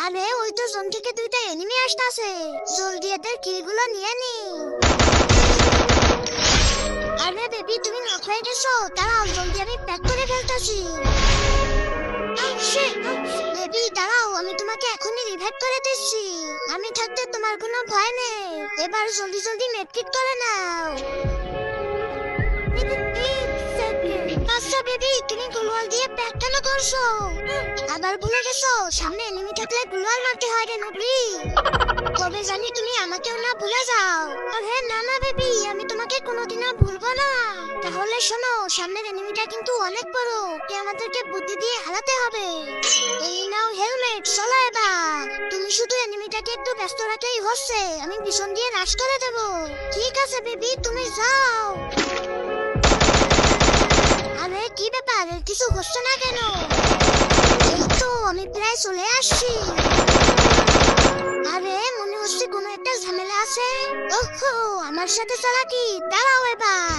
আরে ওই তো জোন থেকে দুইটা এনিমি আসতাছে, জলদি এদের কিলগুলো নিয়ে নি। আরে বেবি তুমি নক হয়ে গেছো, দাঁড়াও জলদি আমি প্যাক করে ফেলতেছি। বেবি দাঁড়াও, আমি তোমাকে এখনই রিভাইভ করে দিচ্ছি। আমি থাকতে তোমার কোনো ভয় নেই। এবার জলদি জলদি মেডকিট করে নাও। আচ্ছা বেবি, তুমি গ্লুয়াল দিয়ে প্যাক কেন করছো? আবার ভুলে গেছো সামনে এনিমি থাকলে গ্লুয়াল মারতে হয় রে নুবলি। কবে জানি তুমি আমাকেও না ভুলে যাও। আরে না না বেবি, আমি তোমাকে কোনোদিনও ভুলবো না। তাহলে শোনো, সামনের এনিমিটা কিন্তু অনেক বড়, আমাদেরকে বুদ্ধি দিয়ে হারাতে হবে। এই নাও হেলমেট, চলো এবার। তুমি শুধু এনিমিটাকে একটু ব্যস্ত রাখলেই হচ্ছে, আমি পিছন দিয়ে রাশ করে দেবো। ঠিক আছে বেবি, তুমি যাও। আরে কি ব্যাপার, কিছু হচ্ছে না কেন? এই তো আমি প্রায় চলে আসছি। আরে মনে হচ্ছে কোনো একটা ঝামেলা আছে। ওহো, আমার সাথে চালাকি, দাঁড়াও এবার।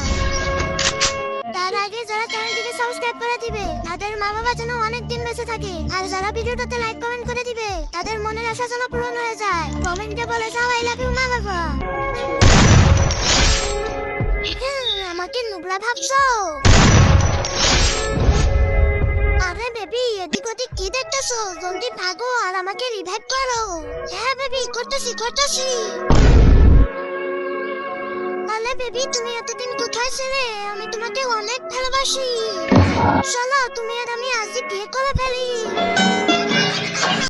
তার আগে যারা চ্যানেলটিকে সাবস্ক্রাইব করে দিবে তাদের মা বাবা যেন অনেক দিন বেঁচে থাকে, আর যারা ভিডিওটাতে লাইক কমেন্ট করে দিবে তাদের মনের আশা যেন পূরণ হয়ে যায়। কমেন্টে বলে যাও আই লাভ ইউ মা বাবা। আমাকে নুবলা ভাবছো? আরে বেবি, এদিক ওদিক কি দেখতেছো? জলদি ভাগো আর আমাকে রিভাইভ করো। হ্যাঁ বেবি, করতেছি করতেছি। আরে বেবি, তুমি এতদিন কোথায় ছিলে? আমি তোমাকে অনেক ভালোবাসি। চলো তুমি আর আমি আজই বিয়ে করে ফেলি।